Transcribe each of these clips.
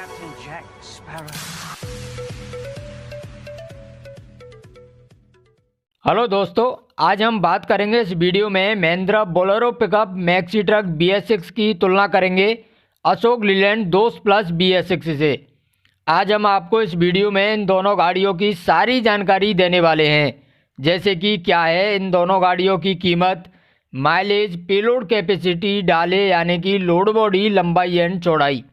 Captain Jack Sparrow. Hello दोस्तों, आज हम बात करेंगे इस वीडियो में Mahindra Bolero pickup maxi truck BS6 की तुलना करेंगे अशोक लीलैंड दोस्त प्लस BS6 से। आज हम आपको इस वीडियो में इन दोनों गाड़ियों की सारी जानकारी देने वाले हैं, जैसे कि क्या है इन दोनों गाड़ियों की कीमत, माइलेज, पेलोड कैपेसिटी, डाले यानी कि लोड बॉडी, लंबाई एंड चौड़ाई।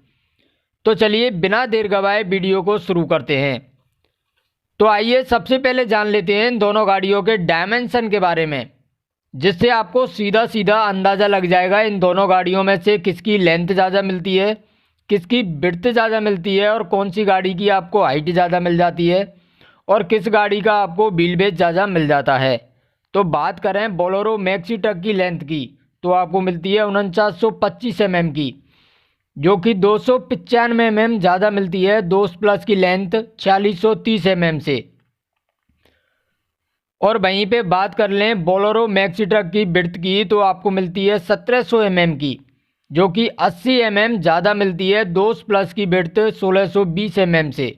तो चलिए बिना देर गवाए वीडियो को शुरू करते हैं। तो आइए सबसे पहले जान लेते हैं इन दोनों गाड़ियों के डायमेंशन के बारे में, जिससे आपको सीधा सीधा अंदाज़ा लग जाएगा इन दोनों गाड़ियों में से किसकी लेंथ ज़्यादा मिलती है, किसकी विड्थ ज़्यादा मिलती है और कौन सी गाड़ी की आपको हाइट ज़्यादा मिल जाती है और किस गाड़ी का आपको व्हील बेस ज़्यादा मिल जाता है। तो बात करें बोलेरो मैक्सी ट्रक की लेंथ की, तो आपको मिलती है 4925 mm की, जो कि 295 mm ज़्यादा मिलती है दोस्त प्लस की लेंथ 4630 mm से। और वहीं पे बात कर लें बोलेरो मैक्सी ट्रक की विड्थ की, तो आपको मिलती है 1700 mm की, जो कि 80 mm ज़्यादा मिलती है दोस्त प्लस की विड्थ 1620 mm से।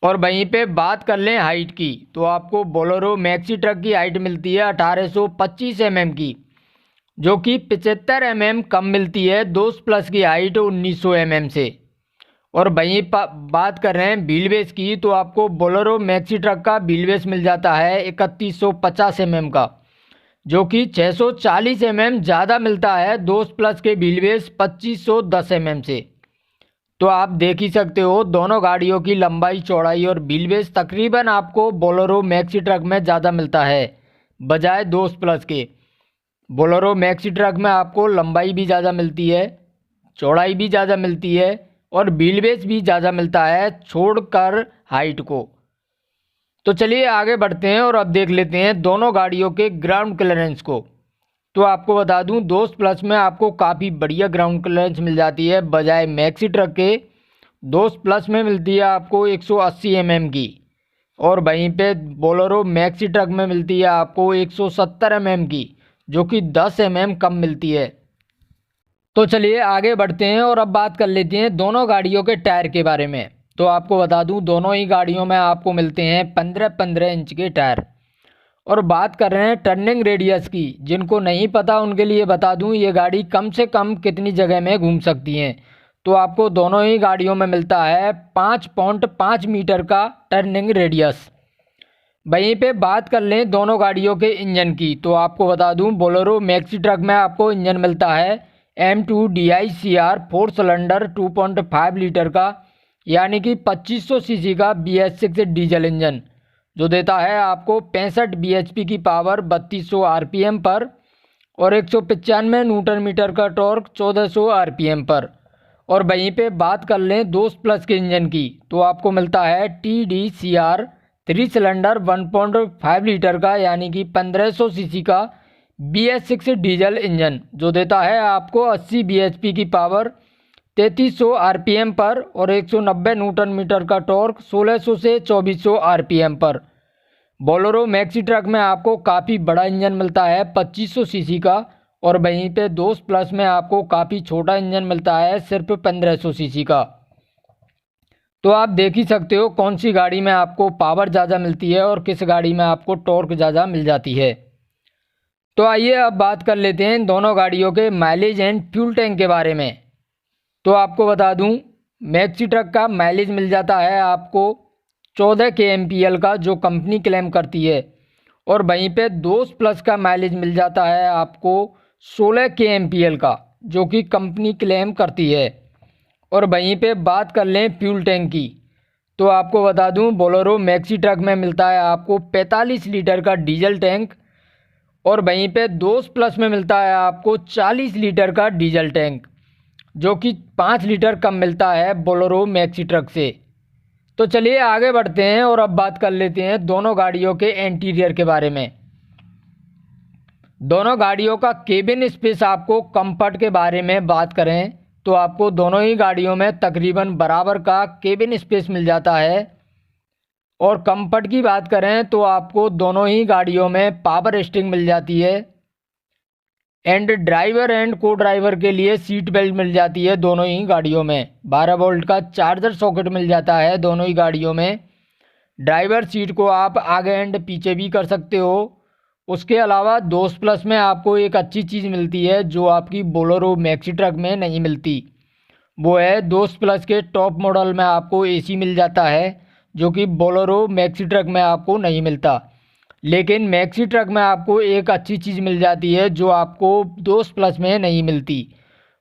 और वहीं पे बात कर लें हाइट की, तो आपको बोलेरो मैक्सी ट्रक की हाइट मिलती है 1825 mm की, जो कि 75 mm कम मिलती है दोस्त प्लस की हाइट 1900 mm से। और वहीं बात कर रहे हैं व्हील बेस की, तो आपको बोलेरो मैक्सी ट्रक का व्हील बेस मिल जाता है 3150 mm का, जो कि 640 mm ज़्यादा मिलता है दोस्त प्लस के व्हील बेस 2510 mm से। तो आप देख ही सकते हो दोनों गाड़ियों की लंबाई, चौड़ाई और व्हील बेस तकरीबन आपको बोलेरो मैक्सी ट्रक में ज़्यादा मिलता है बजाय दोस्त प्लस के। बोलेरो मैक्सी ट्रक में आपको लंबाई भी ज़्यादा मिलती है, चौड़ाई भी ज़्यादा मिलती है और व्हील बेस भी ज़्यादा मिलता है छोड़कर हाइट को। तो चलिए आगे बढ़ते हैं और अब देख लेते हैं दोनों गाड़ियों के ग्राउंड क्लियरेंस को। तो आपको बता दूं दोस्त प्लस में आपको काफ़ी बढ़िया ग्राउंड क्लियरेंस मिल जाती है बजाय मैक्सी ट्रक के। दोस्त प्लस में मिलती है आपको 180 mm की और वहीं पे बोलेरो मैक्सी ट्रक में मिलती है आपको 170 mm की, जो कि 10 mm कम मिलती है। तो चलिए आगे बढ़ते हैं और अब बात कर लेते हैं दोनों गाड़ियों के टायर के बारे में। तो आपको बता दूं दोनों ही गाड़ियों में आपको मिलते हैं 15-15 इंच के टायर। और बात कर रहे हैं टर्निंग रेडियस की, जिनको नहीं पता उनके लिए बता दूं ये गाड़ी कम से कम कितनी जगह में घूम सकती हैं। तो आपको दोनों ही गाड़ियों में मिलता है 5.5 मीटर का टर्निंग रेडियस। वहीं पे बात कर लें दोनों गाड़ियों के इंजन की, तो आपको बता दूं बोलेरो मैक्सी ट्रक में आपको इंजन मिलता है M2 DICR 4 सिलेंडर 2.5 लीटर का, यानी कि 2500 सीसी का BS6 डीजल इंजन, जो देता है आपको 65 bhp की पावर 3200 RPM पर और 195 न्यूटन मीटर का टॉर्क 1400 RPM पर। और वहीं पे बात कर लें दोस्त प्लस के इंजन की, तो आपको मिलता है TDCR 3 सिलेंडर 1.5 लीटर का, यानी कि 1500 सीसी का BS6 डीजल इंजन, जो देता है आपको 80 bhp की पावर 3300 RPM पर और 190 न्यूटन मीटर का टॉर्क 1600 से 2400 RPM पर। बोलेरो मैक्सी ट्रक में आपको काफ़ी बड़ा इंजन मिलता है 2500 सीसी का और वहीं पे दोस्त प्लस में आपको काफ़ी छोटा इंजन मिलता है सिर्फ 1500 सीसी का। तो आप देख ही सकते हो कौन सी गाड़ी में आपको पावर ज़्यादा मिलती है और किस गाड़ी में आपको टॉर्क ज़्यादा मिल जाती है। तो आइए अब बात कर लेते हैं इन दोनों गाड़ियों के माइलेज एंड फ्यूल टैंक के बारे में। तो आपको बता दूं मैक्सी ट्रक का माइलेज मिल जाता है आपको 14 kmpl का, जो कंपनी क्लेम करती है। और वहीं पे दोस्त प्लस का माइलेज मिल जाता है आपको 16 kmpl का, जो कि कंपनी क्लेम करती है। और वहीं पे बात कर लें फ्यूल टैंक की, तो आपको बता दूं बोलेरो मैक्सी ट्रक में मिलता है आपको 45 लीटर का डीजल टैंक और वहीं पे दोस्त प्लस में मिलता है आपको 40 लीटर का डीजल टैंक, जो कि 5 लीटर कम मिलता है बोलेरो मैक्सी ट्रक से। तो चलिए आगे बढ़ते हैं और अब बात कर लेते हैं दोनों गाड़ियों के इंटीरियर के बारे में। दोनों गाड़ियों का केबिन स्पेस, आपको कंफर्ट के बारे में बात करें तो आपको दोनों ही गाड़ियों में तकरीबन बराबर का केबिन स्पेस मिल जाता है। और कंफर्ट की बात करें तो आपको दोनों ही गाड़ियों में पावर स्टीयरिंग मिल जाती है। एंड ड्राइवर एंड को ड्राइवर के लिए सीट बेल्ट मिल जाती है दोनों ही गाड़ियों में। 12 वोल्ट का चार्जर सॉकेट मिल जाता है दोनों ही गाड़ियों में। ड्राइवर सीट को आप आगे एंड पीछे भी कर सकते हो। उसके अलावा दोस्त प्लस में आपको एक अच्छी चीज़ मिलती है जो आपकी बोलेरो मैक्सी ट्रक में नहीं मिलती। वो है दोस्त प्लस के टॉप मॉडल में आपको एसी मिल जाता है, जो कि बोलेरो मैक्सी ट्रक में आपको नहीं मिलता। लेकिन मैक्सी ट्रक में आपको एक अच्छी चीज़ मिल जाती है जो आपको दोस्त प्लस में नहीं मिलती।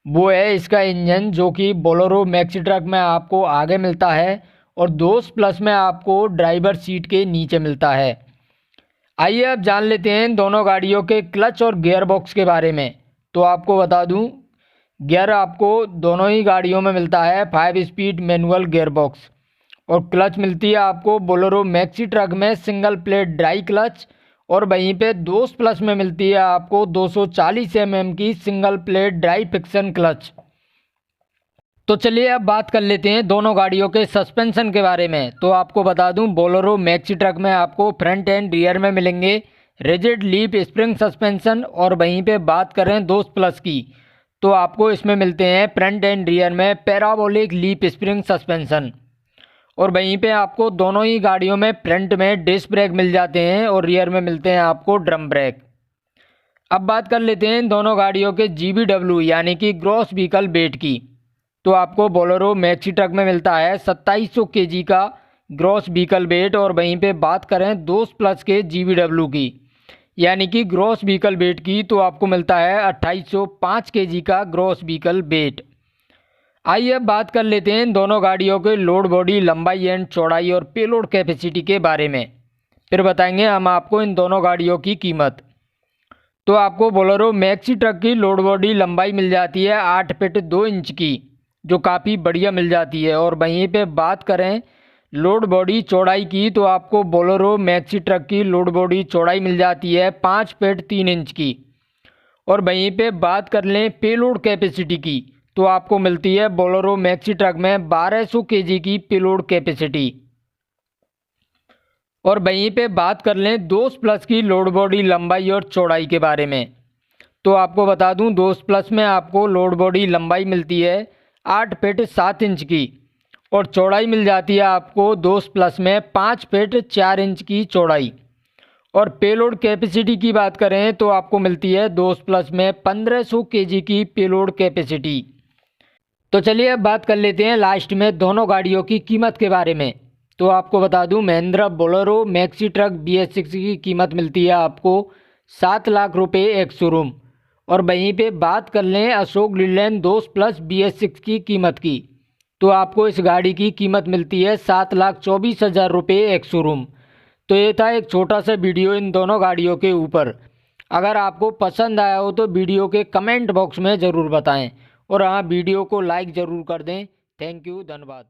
वो है इसका इंजन, जो कि बोलेरो मैक्सी ट्रक में आपको आगे मिलता है और दोस्त प्लस में आपको ड्राइवर सीट के नीचे मिलता है। आइए अब जान लेते हैं दोनों गाड़ियों के क्लच और गियर बॉक्स के बारे में। तो आपको बता दूं, गियर आपको दोनों ही गाड़ियों में मिलता है 5 स्पीड मैनुअल गियर बॉक्स। और क्लच मिलती है आपको बोलेरो मैक्सी ट्रक में सिंगल प्लेट ड्राई क्लच, और वहीं पे दोस्त प्लस में मिलती है आपको 240 mm की single plate dry fiction clutch. तो चलिए अब बात कर लेते हैं दोनों गाड़ियों के सस्पेंशन के बारे में। तो आपको बता दूं, बोलेरो मैक्सी ट्रक में आपको फ्रंट एंड रियर में मिलेंगे रिजिड लीफ स्प्रिंग सस्पेंशन, और वहीं पे बात करें दोस्त प्लस की तो आपको इसमें मिलते हैं फ्रंट एंड रियर में पैराबोलिक लीफ स्प्रिंग सस्पेंशन। और वहीं पे आपको दोनों ही गाड़ियों में फ्रंट में डिस्क ब्रेक मिल जाते हैं और रियर में मिलते हैं आपको ड्रम ब्रेक। अब बात कर लेते हैं दोनों गाड़ियों के GVW यानी कि ग्रॉस व्हीकल वेट की। तो आपको बोलेरो मैक्सी ट्रक में मिलता है 2700 kg का ग्रॉस व्हीकल वेट, और वहीं पे बात करें दोस्त प्लस के GVW की यानी कि ग्रॉस व्हीकल वेट की तो आपको मिलता है 2805 kg का ग्रॉस व्हीकल वेट। आइए अब बात कर लेते हैं दोनों गाड़ियों के लोड बॉडी लंबाई एंड चौड़ाई और पेलोड कैपेसिटी के बारे में। फिर बताएंगे हम आपको इन दोनों गाड़ियों की कीमत। तो आपको बोलेरो मैक्सी ट्रक की लोड बॉडी लंबाई मिल जाती है 8 फीट 2 इंच की, जो काफ़ी बढ़िया मिल जाती है। और वहीं पे बात करें लोड बॉडी चौड़ाई की तो आपको बोलेरो मैक्सी ट्रक की लोड बॉडी चौड़ाई मिल जाती है 5 फीट 3 इंच की। और वहीं पे बात कर लें पेलोड कैपेसिटी की तो आपको मिलती है बोलेरो मैक्सी ट्रक में 1200 kg की पेलोड कैपेसिटी। और वहीं पे बात कर लें दोस्त प्लस की लोड बॉडी लंबाई और चौड़ाई के बारे में। तो आपको बता दूं, दोस्त प्लस में आपको लोड बॉडी लंबाई मिलती है 8 फीट 7 इंच की, और चौड़ाई मिल जाती है आपको दोस्त प्लस में 5 फीट 4 इंच की चौड़ाई। और पेलोड कैपेसिटी की बात करें तो आपको मिलती है दोस्त प्लस में 1500 kg की पेलोड कैपेसिटी। तो चलिए अब बात कर लेते हैं लास्ट में दोनों गाड़ियों की कीमत के बारे में। तो आपको बता दूं, Mahindra Bolero maxi truck BS6 की कीमत मिलती है आपको 7 लाख रुपए एक शोरूम। और वहीं पे बात कर लें अशोक लीलैंड दोस्त प्लस BS6 की कीमत की तो आपको इस गाड़ी की कीमत मिलती है 7,24,000 रुपये एक शोरूम। तो ये था एक छोटा सा वीडियो इन दोनों गाड़ियों के ऊपर। अगर आपको पसंद आया हो तो वीडियो के कमेंट बॉक्स में ज़रूर बताएं, और हाँ, वीडियो को लाइक ज़रूर कर दें। थैंक यू, धन्यवाद।